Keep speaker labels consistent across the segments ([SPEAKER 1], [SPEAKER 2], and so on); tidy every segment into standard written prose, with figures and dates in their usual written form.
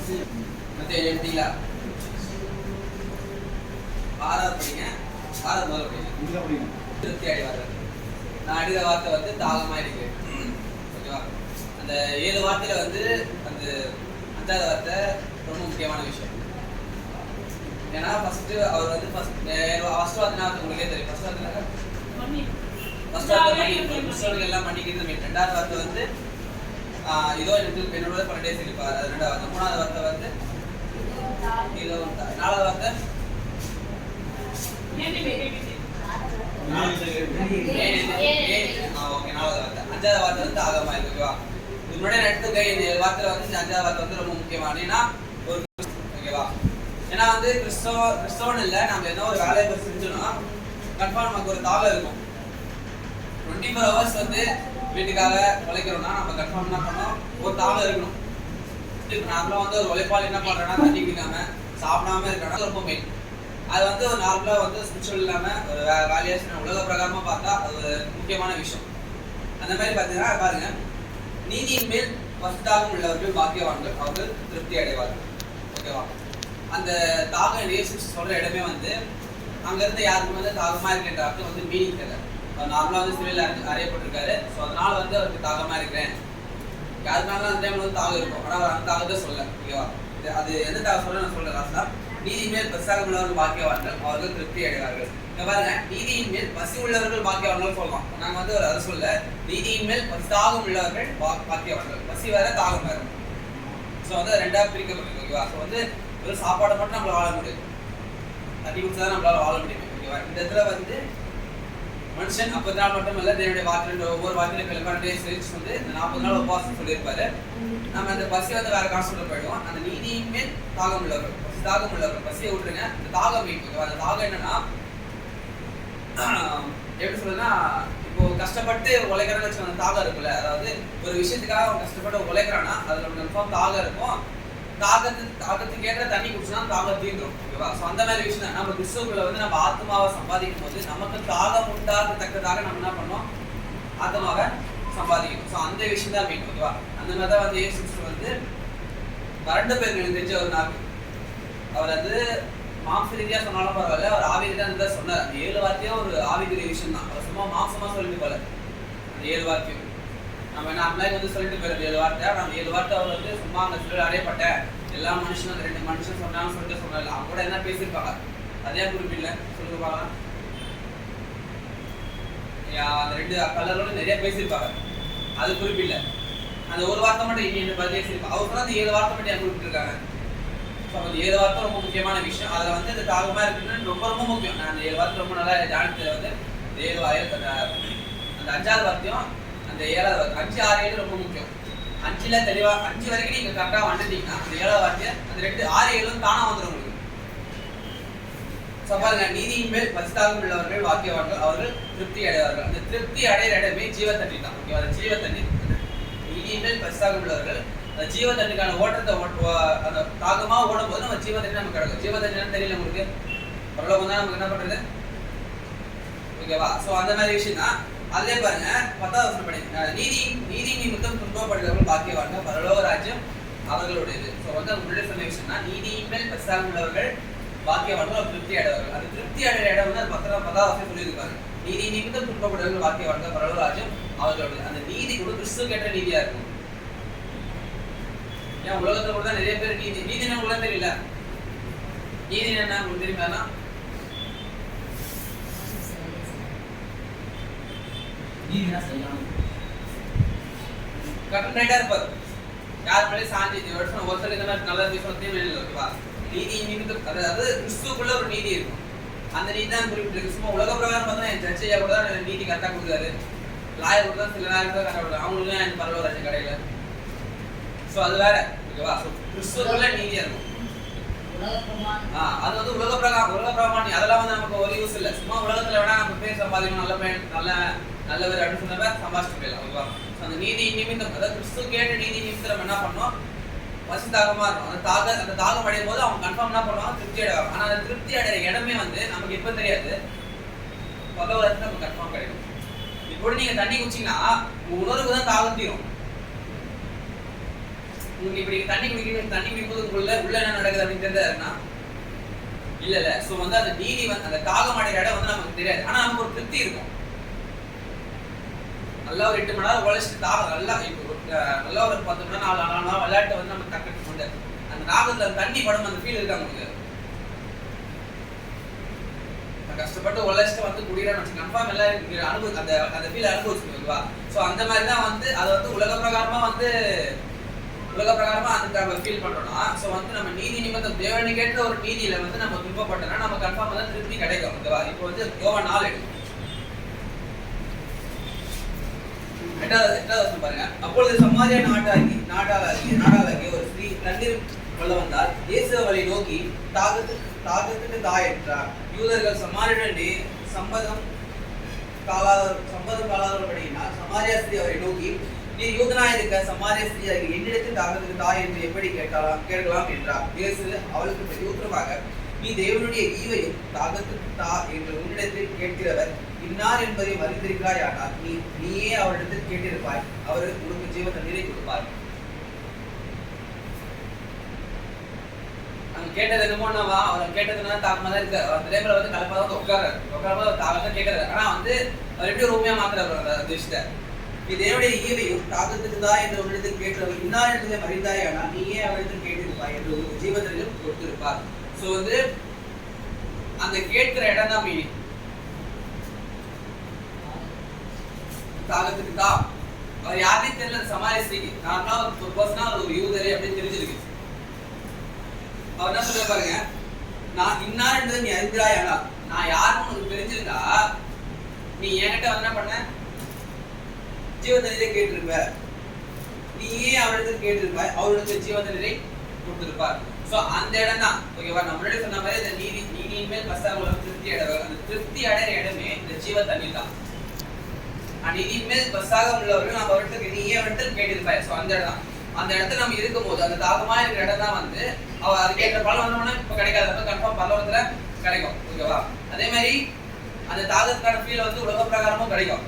[SPEAKER 1] மத்திய எழுதிங்களா? ஆறாவது படிங்க. ஆறாவது முதல்ல படிங்க. திருப்தி அடைவார்கள். நான் அடித்த வார்த்தை வந்து தாகமாக இருக்கு. ஓகேவா? அந்த 7 வார்த்தையில வந்து அந்த 5வது வார்த்தை ரொம்ப முக்கியமான விஷயம். ஏன்னா ஃபர்ஸ்ட் அவர் வந்து ஃபர்ஸ்ட் வார்த்தை உங்களுக்கே தெரியும். ஃபர்ஸ்ட் வார்த்தை எல்லாம் பண்ணிக்கிறது. 2வது வார்த்தை வந்து இதோ எனக்கு என்னோட 12 டேஸ் இருப்பார். அது 2வது வார்த்தை. 3வது வார்த்தை வந்து இதோ 4வது வார்த்தை ஓகே 4வது வார்த்தை. 5வது வார்த்தை வந்து ஆகமா இருக்கு. ஓகேவா? இது முன்னாடி எடுத்துக்க இந்த 7 வார்த்தையில வந்து 5வது வார்த்தை வந்து ரொம்ப முக்கியமான. ஏன்னா ஒரு ஓகேவா? ஏன்னா வந்து கிறிஸ்தவன் இல்லை, நம்ம என்ன ஒரு வேலையை போய் செஞ்சோம்னா கன்ஃபார்ம் நமக்கு ஒரு தாகம் இருக்கும். 24 hours வந்து வீட்டுக்காக உழைக்கிறோம்னா நம்ம கன்ஃபார்ம் என்ன பண்ணோம், ஒரு தாகம் இருக்கணும். இப்போ நார்மலாக வந்து ஒரு உழைப்பாளி என்ன பண்ணுறேன்னா தண்ணி குடிக்காம சாப்பிடாம இருக்கிறனா ரொம்ப மெயின். அது வந்து ஒரு நார்மலாக வந்து ஸ்பிரிச்சுவல் இல்லாமல் ஒரு வேலையாக உலக பிரகாரமாக பார்த்தா அது ஒரு முக்கியமான விஷயம். அந்த மாதிரி பார்த்தீங்கன்னா பாருங்க, நீதியின் மேல் பசுதாகம் உள்ளவர்கள் பாக்கியவான்கள், அவர்கள் திருப்தி அடைவார்கள். ஓகேவா? அந்த தாகம் இயேசு சொல்ற இடமே வந்து அங்கிருந்து யாருக்கும் வந்து தாகமா இருக்கின்ற அர்த்தம் வந்து மீனிங் தெரியல. நார்மலா வந்து சிறையில் அறையப்பட்டிருக்காரு. ஸோ அதனால வந்து அவருக்கு தாகமா இருக்கிறேன். யாருனாலும் அந்த டைம்ல வந்து தாகம் இருக்கும். ஆனால் அவர் அந்த தாகத்தை சொல்ல. ஓகேவா? அது எந்த தாகம் சொல்ல நான் சொல்றேன். நீதி மேல் பசியாக உள்ளவர்கள் பாக்கியவான்கள், அவர்கள் திருப்தி அடைவார்கள். இங்க பாருங்க, நீதியின் மேல் பசி உள்ளவர்கள் பாக்கியவான்கள் சொல்லலாம். நாங்க வந்து ஒரு அதை சொல்ல, நீதியின் மேல் பசிதாகம் உள்ளவர்கள் பாக்கியவான்கள். பசி வேற தாகம் வேற. ஸோ வந்து 2ஆக பிரிக்கப்பட்டிருக்கு. ஓகேவா? ஸோ வந்து ஒரு சாப்பாடை மட்டும் நம்மளால வாழ முடியாது, தண்ணி குடிச்சா நம்மளால வாழ முடியும். ஓகேவா? இந்த இடத்துல வந்து மனுஷன் 50 நாள் மட்டும் இல்ல, தேவனுடைய வார்த்தை ஒவ்வொரு வார்த்தையிலும் கிளம்பான டேஸ் வந்து இந்த 40 நாள் உபவாசம் சொல்லியிருப்பாரு. நம்ம அந்த பசி வந்து வேற கான்செப்ட்ல போயிடுவோம். அந்த நீதியின் மேல் தாகம் உள்ளவர்கள், தாகம் உள்ளவர்கள், பசியை விட்டுருங்க. அந்த தாகம் மீட்பு. அந்த தாகம் என்னன்னா எப்படி சொல்றதுன்னா, இப்போ கஷ்டப்பட்டு உழைக்கிறான்னு வச்சு அந்த தாகம் இருக்குல்ல, அதாவது ஒரு விஷயத்துக்காக அவன் கஷ்டப்பட்டு உழைக்கிறான்னா அதுல கன்ஃபார்ம் தாகம் இருக்கும். தாகத்துக்கு ஏற்ற தண்ணி குடிச்சுனா தாகம் தீர்ந்துடும். ஓகேவா? ஸோ அந்த மாதிரி விஷயம் தான் நம்ம கிறிஸ்துவுக்குள்ள வந்து நம்ம ஆத்மாவை சம்பாதிக்கும் போது நமக்கு தாகம் உண்டாகத்தக்கதாக நம்ம என்ன பண்ணோம், ஆத்மாவை சம்பாதிக்கணும். ஸோ அந்த விஷயம் தான் மீன். ஓகேவா? அந்த மாதிரி தான் வந்து இயேசு வந்து வறண்ட பேருக்கு தெரிஞ்ச ஒரு நாக்கு. அவர் வந்து மாம்ச ரீதியா சொன்னாலும் பரவாயில்ல, அவர் ஆவி ரீதியா தான் சொன்னார். அந்த 7 வார்த்தையும் ஒரு ஆவிக்குரிய விஷயம் தான். அவர் சும்மா மாம்சமா சொல்லிட்டு போல அந்த 7 வார்த்தையும் நம்ம என்ன அம்லாய்க்கு வந்து சொல்லிட்டு போயிடுறது 7 வார்த்தை. நம்ம 7 வார்த்தை அவர் வந்து சும்மா அந்த சிலர் அடையப்பட்ட எல்லா மனுஷனும் அந்த 2 மனுஷன் சொன்னாலும் சொல்லிட்டு சொன்னாங்க. அவங்க கூட என்ன பேசியிருப்பாங்க, அதே குறிப்பில்லை சொல்லுங்க பார்க்கலாம். அந்த 2 கலரோட நிறைய பேசியிருப்பாங்க, அது குறிப்பில்லை. அந்த ஒரு வார்த்தை மட்டும் இன்னும் பேசியிருப்பாங்க. அவர் கூட அந்த 7 வார்த்தை மட்டும் ஏன் குறிப்பிட்டிருக்காங்க. ஸோ அந்த 7 வார்த்தை ரொம்ப முக்கியமான விஷயம். அதில் வந்து இந்த தாகமா இருக்குன்னு ரொம்ப ரொம்ப முக்கியம். நான் அந்த 7 வார்த்தை ரொம்ப நல்லா ஜானித்தது வந்து அந்த 5வது வார்த்தையும் அந்த 7வது வார்த்தை 5, 6, 7 ரொம்ப முக்கியம். 5ல தெளிவா 5 வரைக்கும் நீங்க கரெக்டா வந்துட்டீங்கன்னா அந்த 7வது வார்த்தை அந்த 2, 6, 7 தானா வந்துடும் உங்களுக்கு. ஸோ பாருங்க, நீதியின் மேல் பசிதாகம் உள்ளவர்கள் வாக்கியவான்கள், அவர்கள் திருப்தி அடைவார்கள். அந்த திருப்தி அடைகிற இடமே ஜீவத்தண்ணி தான். ஓகேவா? அந்த ஜீவத்தண்ணி, நீதியின் மேல் பசிதாகம் உள்ளவர்கள் அந்த ஜீவத்தண்ணிக்கான ஓட்டத்தை அந்த தாகமா ஓடும் போது நம்ம ஜீவத்தண்ணி நமக்கு கிடைக்கும். ஜீவத்தண்ணி தெரியல உங்களுக்கு, பரலோகம் தான் நமக்கு என்ன பண்றது. ஓகேவா? ஸோ அந்த மாதிரி விஷயம் தான். அதிலே பாருங்க 10வது வசனம் படி, நீதி நிமித்தம் துன்பப்படுகிறவர்கள் பாக்கியவான்கள், பரலோக ராஜ்யம் அவர்களுடையது. ஸோ வந்து முன்னாடி சொன்ன விஷயம்னா நீதியின் மேல் பசிதாகம் உள்ளவர்கள் பாக்கியவான்கள், திருப்தி அடைவார்கள். அந்த திருப்தி அடைகிற இடம் வந்து 10வது வசனம் சொல்லியிருக்காரு. நீதி நிமித்தம் துன்பப்படுகிறவர்கள் பாக்கியவான்கள், பரலோக ராஜ்யம் அவர்களுடைய. அந்த நீதி கூட கிறிஸ்துவுக்கு ஏற்ற நீதியா இருக்கும். ஏன் உலகத்துல கூட நிறைய பேர் நீதி கூட தெரியல. நீதி என்ன உங்களுக்கு தெரியுமா? கரெக்ட் ரைட்டா இருப்பாரு. யார் மேலே சாஞ்சி வருஷம் ஒருத்தர் இந்த மாதிரி நல்ல விஷயத்தையும் வெளியில் ஓகேவா? நீதி நிமித்தம், அதாவது கிறிஸ்துக்குள்ள ஒரு நீதி இருக்கும். அந்த நீதி தான் குறிப்பிட்டு சும்மா உலக பிரகாரம் பார்த்தா என் சர்ச்சையா கூட தான் நீதி கரெக்டாக கொடுக்குறாரு. லாயர் கூட தான் சில நேரம் தான் கரெக்டாக கொடுக்குறாரு. அவங்களுக்கும் என் பரவாயில்ல கடையில. ஸோ அது வேற. ஓகேவா? ஸோ கிறிஸ்துக்குள்ள நீதியா இருக்கும். அது வந்து உலக பிரகாரம் அதெல்லாம் வந்து நமக்கு ஒரு யூஸ் இல்லை. சும்மா உலகத்துல வேணா நம்ம பேர் சம்பாதிக்கணும், நல்ல பையன் நல்லவர் அப்படின்னு சொன்னப்ப சம்பாதிச்சுட்டு போயிடலாம். ஓகேவா? அந்த நீதி நிமித்தம், அதாவது கிறிஸ்து கேட்ட நீதி நிமித்தம் நம்ம என்ன பண்ணோம், பசி தாகமா இருக்கும். அந்த தாகம் அடையும் போது அவங்க கன்ஃபார்ம் என்ன பண்ணுவாங்க, திருப்தி அடைவாங்க. ஆனா அந்த திருப்தி அடைகிற இடமே வந்து நமக்கு எப்ப தெரியாது, பகவதற்கு நமக்கு கன்ஃபார்ம் கிடைக்கும். இப்போ நீங்க தண்ணி குடிச்சீங்கன்னா உங்க உணர்வு தான் தாகம் தீரும். உங்களுக்கு இப்படி தண்ணி குடிக்கும்போது உள்ள என்ன நடக்குது அப்படின்னு தெரிஞ்சாருன்னா இல்ல. சோ வந்து அந்த நீதி வந்து அந்த தாகம் அடைகிற இடம் வந்து நமக்கு தெரியாது. ஆனா நமக்கு ஒரு திருப்தி இருக்கும். நல்லா ஒரு 8 மணி நேரம் உழைச்சிட்டு தாகம் நல்லா ஒரு 10 மணி நேரம் 4 மணி நேரம் விளையாட்டு வந்து நம்ம டக்கு கொண்டு அந்த தாகத்துல தண்ணி படம் அந்த ஃபீல் இருக்கா உங்களுக்கு? கஷ்டப்பட்டு உழைச்சிட்டு வந்து குடிக்கிறோம் கன்ஃபார்ம் எல்லாம் அனுபவம் அந்த ஃபீல் அனுபவிச்சுருவா. ஸோ அந்த மாதிரி தான் வந்து அதை வந்து உலக பிரகாரமா அந்த ஃபீல் பண்றோம்னா ஸோ வந்து நம்ம நீதி நிமித்தம் தேவனுக்கு கேட்ட ஒரு நீதியில வந்து நம்ம துன்பப்பட்டோம்னா நம்ம கன்ஃபார்ம் தான் திருப்தி கிடைக்கும். ஓகேவா? இப்போ வந்து யோவான் 4 எட்டாவது பாருங்க. அப்பொழுது சமாரியா நாடாளாகிய ஒரு ஸ்ரீ தண்ணீர் கொள்ள வந்தால் இயேசு அவரை நோக்கி தாகத்துக்கு தாய் என்றார். யூதர்கள் சமாரியனே சம்பதம் காலாதபடியினால் சமாரியா ஸ்திரீ அவரை நோக்கி நீ யூதனாய் இருக்க சமாரியா ஸ்திரீ என்னிடத்தில் தாகத்துக்கு தாய் என்று எப்படி கேட்கலாம் என்றார். இயேசு அவளுக்கு பிரதியுத்தரமாக நீ தேவனுடைய ஈவையும் தாகத்துக்கு தா என்று உன்னிடத்தில் கேட்கிறவர் இன்னார் என்பதை அறிந்திருக்கிறாய். ஆனால் நீயே அவரிடத்தில் கேட்டிருப்பாய், அவர் உனக்கு ஜீவ தண்ணீரை கொடுப்பார். கேட்டது என்னமோனாவா அவர் கேட்டதுன்னா தாகமா தான் இருக்கு. அந்த டைம்ல வந்து கலப்பாதான் உட்காராது தாகத்தான் கேட்கறாரு. ஆனா வந்து அவர் எப்படி உண்மையா மாத்துறாரு அந்த விஷயத்த. நீ தேவனுடைய ஈவையும் தாகத்துக்கு தான் என்று உன்னிடத்தில் கேட்கிறவர் இன்னார் என்பதை அறிந்தாய். ஆனால் நீயே அவரிடத்தில் கேட்டிருப்பாய் என்று உனக்கு ஜீவ தண்ணீரும் கொடுத்திருப்பார். சோ வந்து அந்த கேட்கிற இடம் தான் மீனிங். தாகத்துக்கு தான் அவர் யாரையும் தெரியல. சமாரிய ஸ்திரீக்கு நார்மலா ஒரு பர்சனா ஒரு யூதரே அப்படின்னு தெரிஞ்சிருக்கு. அவர் என்ன சொல்ல பாருங்க, நான் இன்னார் என்பதை நீ அறிந்தாய். ஆனால் நான் யாருன்னு உனக்கு தெரிஞ்சிருந்தா நீ என்கிட்ட வந்து என்ன பண்ண ஜீவ தண்ணீரை கேட்டிருப்ப. நீயே அவரிடத்தில் கேட்டிருப்பாய், அவருக்கு ஜீவ தண்ணீரை கொடுத்திருப்பார். சோ அந்த இடம் தான் ஓகேவா? நம்ம முன்னாடி சொன்ன மாதிரி இந்த நீதியின் மேல் பஸ்தாவுல திருப்தி அடைவார். அந்த திருப்தி அடைகிற இடமே இந்த ஜீவ தண்ணீர் தான். நீதியின் மேல் பஸ்தாக உள்ளவர்கள் நம்ம அவர்கிட்ட நீயே அவரிடத்தில் கேட்டிருப்பாய். சோ அந்த இடம் அந்த இடத்துல நம்ம இருக்கும் போது அந்த தாகமா இருக்கிற இடம் தான் வந்து அவர் அது கேட்கிற பலம் வந்தோம்னா இப்ப கிடைக்காத கன்ஃபார்ம் பரலோகத்துல கிடைக்கும். ஓகேவா? அதே மாதிரி அந்த தாகத்துக்கான ஃபீல் வந்து உலக பிரகாரமும் கிடைக்கும்.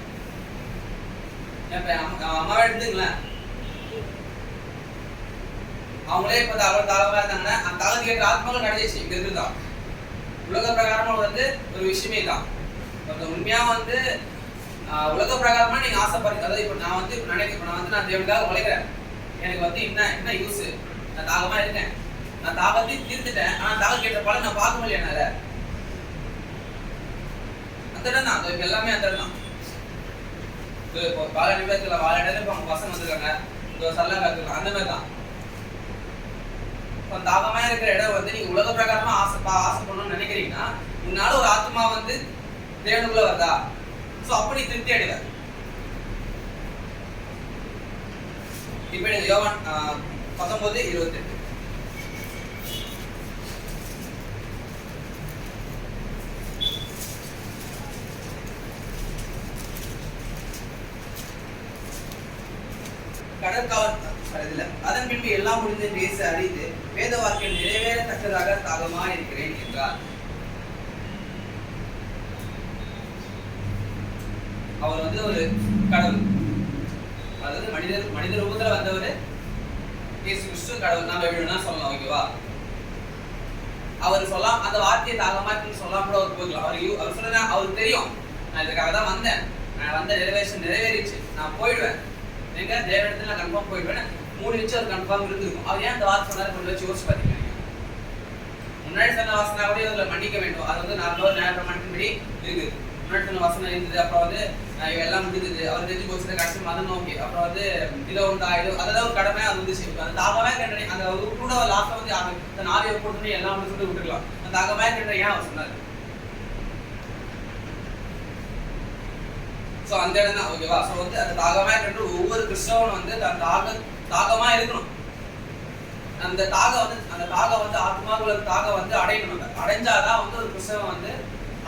[SPEAKER 1] அம்மாவை எடுத்துங்களேன், அவங்களே இப்ப அவ்வளவு தாகமா இருந்தாங்கன்னா அந்த தாகத்து கேட்கிற ஆத்மாக்கள் கிடைச்சிச்சு. இங்க இருக்குதான் உலக பிரகாரமா வந்து ஒரு விஷயமே தான். உண்மையா வந்து உலக பிரகாரமா நீங்க ஆசைப்படுறீங்க. அதாவது இப்ப நான் வந்து நான் தேவனுக்காக உழைக்கிறேன். எனக்கு வந்து என்ன யூஸ்? நான் தாகமா இருக்கேன், நான் தாகத்தையும் தீர்த்துட்டேன். ஆனா தாகம் கேட்ட படம் நான் பார்க்க முடியல என்னால. அந்த இடம் தான் எல்லாமே அந்த இடம் தான். இப்போ கால நிமிடத்துல வாழ இடத்துல இப்ப அவங்க பசங்க வந்திருக்காங்க, சல்லா காத்துக்கலாம், அந்த மாதிரி தான். தாகமா இருக்கிற இடம் வந்து நீங்க உலக பிரகாரமா ஆசைப்படணும்னு நினைக்கிறீங்கன்னா உன்னால ஒரு ஆத்மா வந்து தேவனுக்குள்ள வருதா? சோ அப்படி திருப்தி அடைவார். இப்ப யோவான் 19:28 அதன் பின்பு எல்லாம் முடிந்து பேச அறிந்து வேத வாக்கியம் நிறைவேறத்தக்கதாக தாகமா இருக்கிறேன் என்றார். அவர் வந்து ஒரு கடவுள், அதாவது மனித ரூபத்துல வந்தவர் இயேசு கிறிஸ்து கடவுள். நாம எப்படின்னா சொல்லலாம். ஓகேவா? அவர் சொல்லலாம் அந்த வார்த்தையை தாகமா இருக்குன்னு சொல்லாம கூட அவர் போகலாம். அவர் சொல்ல அவருக்கு தெரியும் நான் இதுக்காக தான் வந்தேன், நான் வந்த நிறைவேறிச்சு, நான் போயிடுவேன், எங்க தேவனிடத்துல நான் கன்ஃபார்ம் போயிடுவேன். 3 நிமிஷம் ஒரு கன்ஃபார்ம் இருந்திருக்கும். அவர் ஏன் அந்த வார்த்தை சொன்னாரு கொஞ்சம் வச்சு யோசிச்சு பாத்தீங்க. முன்னாடி சொன்ன வாசனா கூட இதுல மன்னிக்க வேண்டும். அது வந்து நார்மலா நியாயப்பிரமாணத்தின்படி இருக்கு. முன்னாடி சொன்ன வசனம் இருந்தது, அப்புறம் வந்து எல்லாம் முடிஞ்சது, அவர் தெரிஞ்சு போச்சு, கடைசி மதம் நோக்கி, அப்புறம் வந்து இதை ஒன்று அதெல்லாம் ஒரு கடமை அது வந்துச்சு. அந்த தாகமே கண்ட அந்த கூட லாஸ்ட்ல வந்து அந்த நாவியை போட்டு எல்லாம் வந்து சொல்லி விட்டுருக்கலாம். அந்த தாகமே கண்ட ஏன் அவர் சொன்னாரு? சோ அந்த இடம் தான். ஓகேவா? சோ வந்து அந்த தாகமா கண்டு ஒவ்வொரு கிறிஸ்தவனும் வந்து அந்த தாகமா இருக்கணும். அந்த தாகம் வந்து ஆத்மாவுல தாகம் வந்து அடையணும். அடைஞ்சாதான் வந்து ஒரு கிறிஸ்தவன் வந்து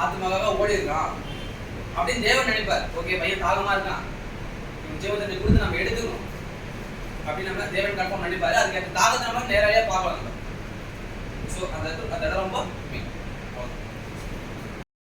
[SPEAKER 1] ஆத்மாவாக ஓடி இருக்கான் அப்படின்னு தேவன் நினைப்பார். ஓகே, பையன் தாகமா இருக்கான், ஜீவத்தை கொடுத்து நம்ம எடுத்துக்கணும் அப்படின்னு நம்ம தேவன் கன்ஃபார்ம் நினைப்பாரு. அதுக்கு தாகத்தை நம்ம நேரடியா பார்க்கலாம். ஸோ அந்த இடம் ரொம்ப